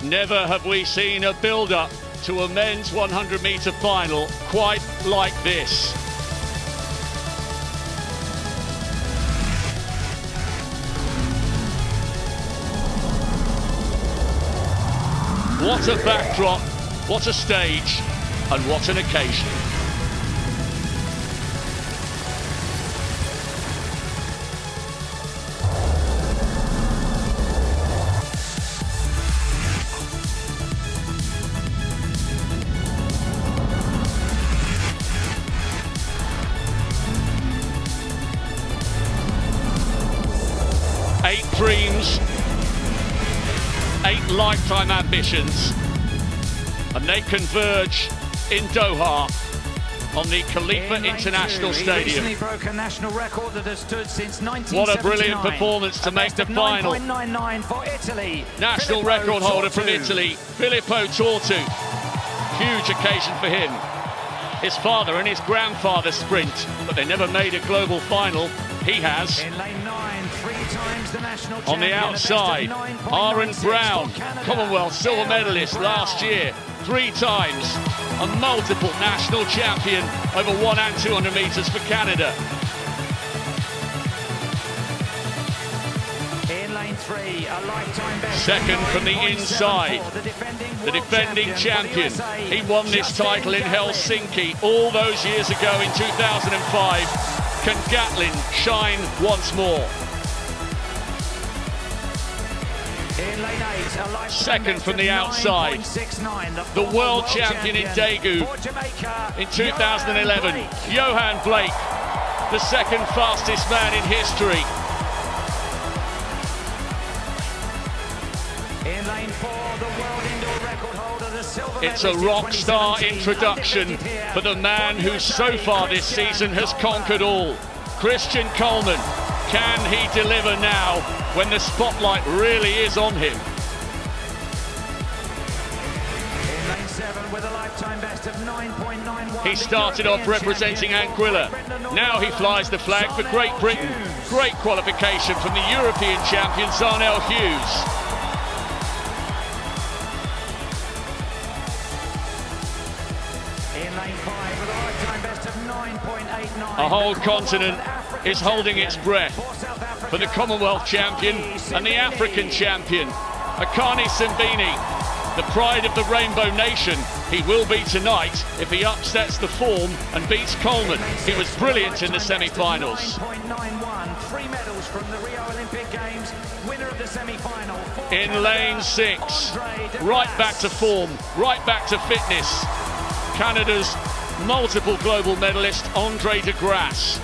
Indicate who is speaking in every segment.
Speaker 1: Never have we seen a build-up to a men's 100-metre final quite like this. What a backdrop, what a stage, and what an occasion. Eight dreams, 8 lifetime ambitions, and they converge in Doha on the Khalifa International Stadium.
Speaker 2: Broke a national record that has stood since 1979.
Speaker 1: What a brilliant performance to make the final.
Speaker 2: 9.99 for Italy.
Speaker 1: National record holder from Italy, Filippo Tortu. Huge occasion for him. His father and his grandfather sprint, but they never made a global final. He has.
Speaker 2: In lane 9, 3 times the national
Speaker 1: On the outside, Aaron Brown, Commonwealth silver medalist last year, 3 times, a multiple national champion over 100 and 200 metres for Canada.
Speaker 2: In lane 3, a lifetime best.
Speaker 1: Second from the inside, the defending champion. He won this title in Helsinki all those years ago in 2005. Can Gatlin shine once more?
Speaker 2: In lane 8,
Speaker 1: second from the outside, the world champion in Daegu in 2011, Johan Blake, the second fastest man in history.
Speaker 2: In lane 4, the world indoor record holder, the silver
Speaker 1: It's a
Speaker 2: medalist in
Speaker 1: rock star
Speaker 2: 2017,
Speaker 1: introduction
Speaker 2: undefeated
Speaker 1: for the
Speaker 2: here.
Speaker 1: man who so far this season has conquered all. Christian Coleman, can he deliver now when the spotlight really is on him?
Speaker 2: In lane 7 with a lifetime best of 9.91.
Speaker 1: He started off representing Anguilla. Now he flies the flag for Great Britain. Great qualification from the European champion Zarnell Hughes.
Speaker 2: In lane 5 with a lifetime best of 9.89.
Speaker 1: A whole continent is holding its breath for the Commonwealth champion and the African champion, Akani Simbini, the pride of the Rainbow Nation. He will be tonight if he upsets the form and beats Coleman. He was brilliant in the semi-finals.
Speaker 2: 9.91, 3 medals from the Rio Olympic Games, winner of the semi-final.
Speaker 1: In lane 6, right back to form, right back to fitness. Canada's multiple global medalist, Andre de Grasse.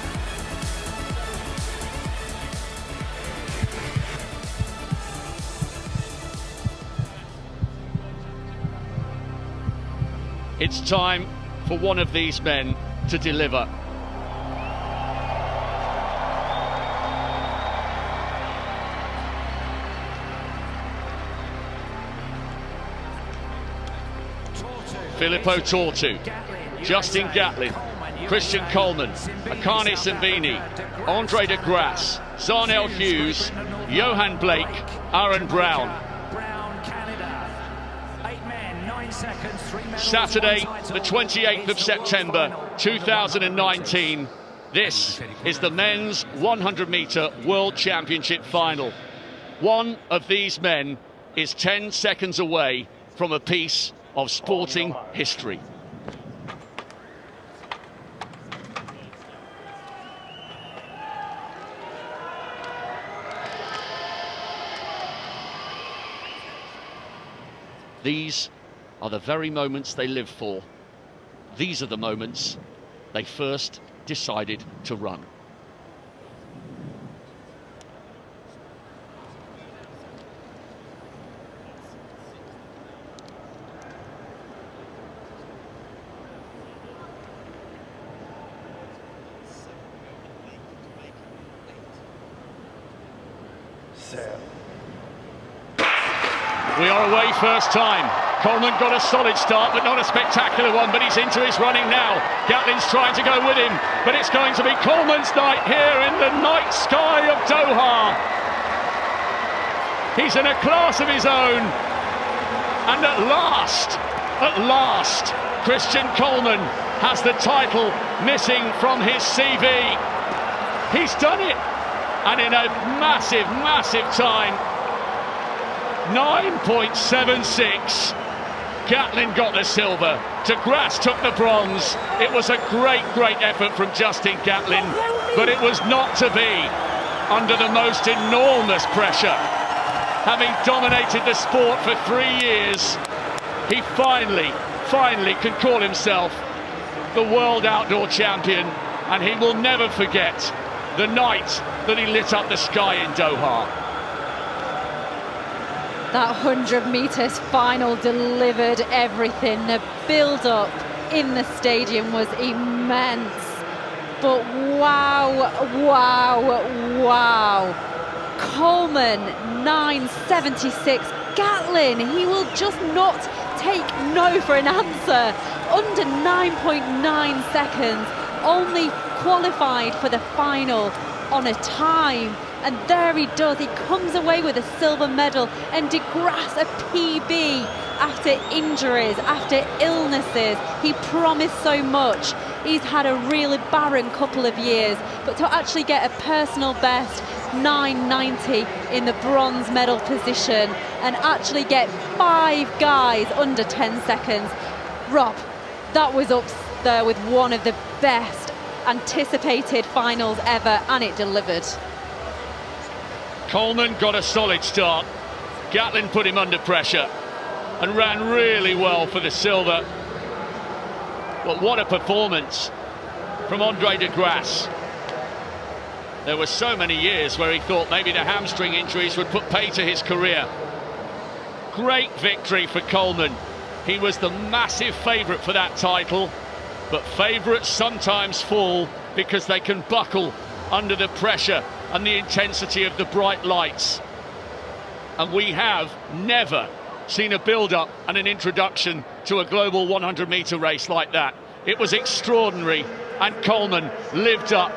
Speaker 1: It's time for one of these men to deliver. Filippo Tortu, Justin Gatlin, Christian Coleman, Akani Simbini, Andre de Grasse, Zarnell Hughes, Johan Blake, Aaron Brown. Saturday, the 28th of September, 2019. This is the men's 100-metre World Championship final. One of these men is 10 seconds away from a piece of sporting history. These are the very moments they live for. These are the moments they first decided to run. We are away first time. Coleman got a solid start, but not a spectacular one, but he's into his running now. Gatlin's trying to go with him, but it's going to be Coleman's night here in the night sky of Doha. He's in a class of his own. And at last, Christian Coleman has the title missing from his CV. He's done it, and in a massive, massive time. 9.76. Gatlin got the silver. De Grasse took the bronze. It was a great, great effort from Justin Gatlin, but it was not to be under the most enormous pressure. Having dominated the sport for 3 years, he finally can call himself the world outdoor champion, and he will never forget the night that he lit up the sky in Doha.
Speaker 3: That 100 metres final delivered everything. The build-up in the stadium was immense. But wow. Coleman, 9.76. Gatlin, he will just not take no for an answer. Under 9.9 seconds. Only qualified for the final on a time. And there he does, he comes away with a silver medal, and De Grasse a PB after injuries, after illnesses. He promised so much. He's had a really barren couple of years, but to actually get a personal best, 9.90 in the bronze medal position, and actually get 5 guys under 10 seconds. Rob, that was up there with one of the best anticipated finals ever, and it delivered.
Speaker 1: Coleman got a solid start. Gatlin put him under pressure and ran really well for the silver. But what a performance from Andre De Grasse. There were so many years where he thought maybe the hamstring injuries would put pay to his career. Great victory for Coleman. He was the massive favourite for that title, but favourites sometimes fall because they can buckle under the pressure and the intensity of the bright lights. And we have never seen a build-up and an introduction to a global 100-metre race like that. It was extraordinary, and Coleman lived up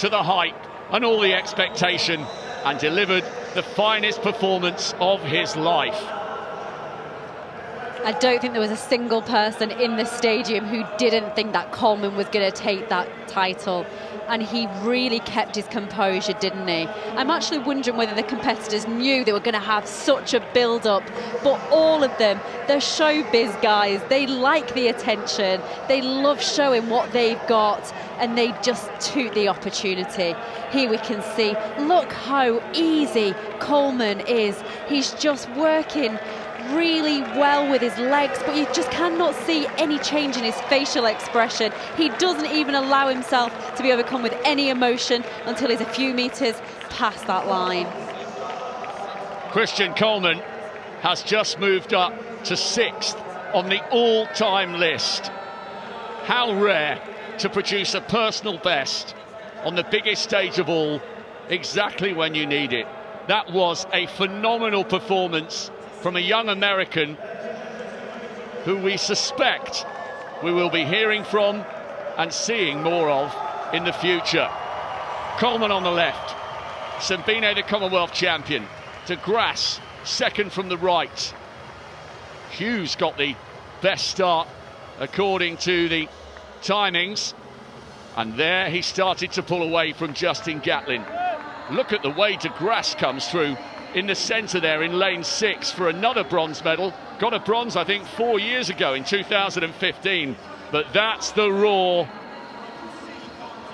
Speaker 1: to the hype and all the expectation and delivered the finest performance of his life.
Speaker 3: I don't think there was a single person in the stadium who didn't think that Coleman was going to take that title. And he really kept his composure, didn't he? I'm actually wondering whether the competitors knew they were going to have such a build-up. But all of them, they're showbiz guys. They like the attention. They love showing what they've got. And they just took the opportunity. Here we can see, look how easy Coleman is. He's just working really well with his legs, but you just cannot see any change in his facial expression. He doesn't even allow himself to be overcome with any emotion until he's a few metres past that line.
Speaker 1: Christian Coleman has just moved up to 6th on the all-time list. How rare to produce a personal best on the biggest stage of all, exactly when you need it. That was a phenomenal performance from a young American who we suspect we will be hearing from and seeing more of in the future. Coleman on the left, Simbine the Commonwealth champion, De Grasse second from the right. Hughes got the best start according to the timings, and there he started to pull away from Justin Gatlin. Look at the way De Grasse comes through in the centre there in lane 6 for another bronze medal. Got a bronze, I think, 4 years ago in 2015. But that's the roar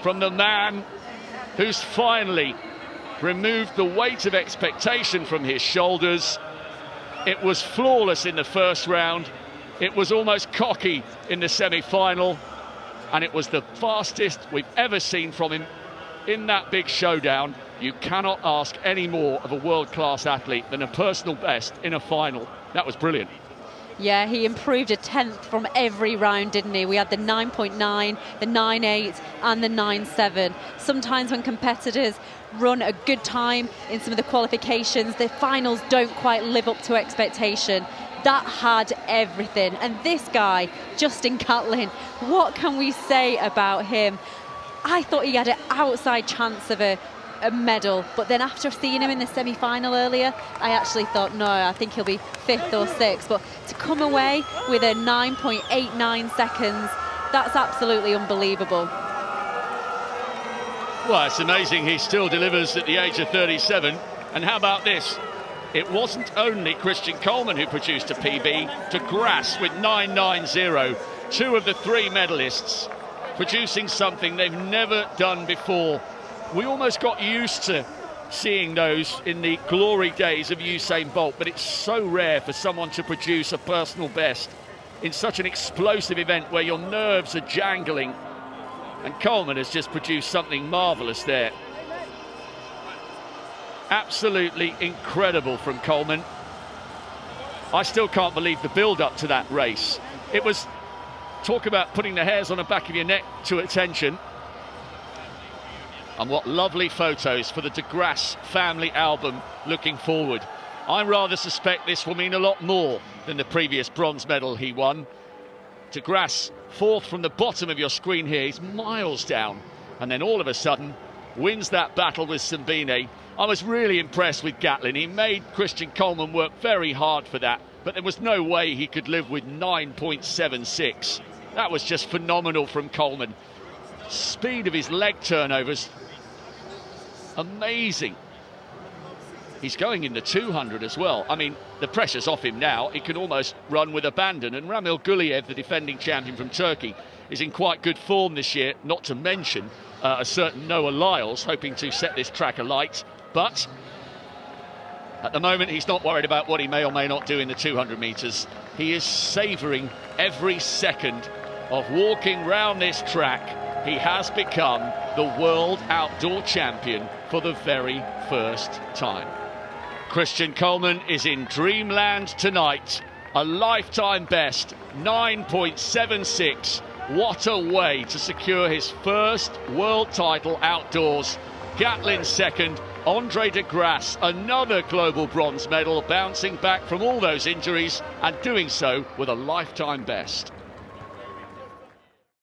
Speaker 1: from the man who's finally removed the weight of expectation from his shoulders. It was flawless in the first round. It was almost cocky in the semi-final. And it was the fastest we've ever seen from him in that big showdown. You cannot ask any more of a world-class athlete than a personal best in a final. That was brilliant.
Speaker 3: Yeah, he improved a 10th from every round, didn't he? We had the 9.9, the 9.8 and the 9.7. Sometimes when competitors run a good time in some of the qualifications, the finals don't quite live up to expectation. That had everything. And this guy, Justin Gatlin, what can we say about him? I thought he had an outside chance of a a medal, but then after seeing him in the semi-final earlier, I actually thought, no, I think he'll be 5th or 6th. But to come away with a 9.89 seconds, that's absolutely unbelievable.
Speaker 1: Well, it's amazing he still delivers at the age of 37. And how about this? It wasn't only Christian Coleman who produced a PB. De Grasse with 9.90. 2 of the 3 medalists producing something they've never done before. We almost got used to seeing those in the glory days of Usain Bolt, but it's so rare for someone to produce a personal best in such an explosive event where your nerves are jangling. And Coleman has just produced something marvellous there. Absolutely incredible from Coleman. I still can't believe the build-up to that race. It was, talk about putting the hairs on the back of your neck to attention. And what lovely photos for the De Grasse family album looking forward. I rather suspect this will mean a lot more than the previous bronze medal he won. De Grasse, 4th from the bottom of your screen here, he's miles down. And then all of a sudden, wins that battle with Simbine. I was really impressed with Gatlin. He made Christian Coleman work very hard for that, but there was no way he could live with 9.76. That was just phenomenal from Coleman. Speed of his leg turnovers, amazing. He's going in the 200 as well. I mean, the pressure's off him now. He can almost run with abandon. And Ramil Guliev, the defending champion from Turkey, is in quite good form this year, not to mention a certain Noah Lyles, hoping to set this track alight. But at the moment, he's not worried about what he may or may not do in the 200 metres. He is savouring every second of walking round this track. He has become the world outdoor champion for the very first time. Christian Coleman is in dreamland tonight. A lifetime best, 9.76. What a way to secure his first world title outdoors. Gatlin 2nd, Andre De Grasse, another global bronze medal, bouncing back from all those injuries and doing so with a lifetime best.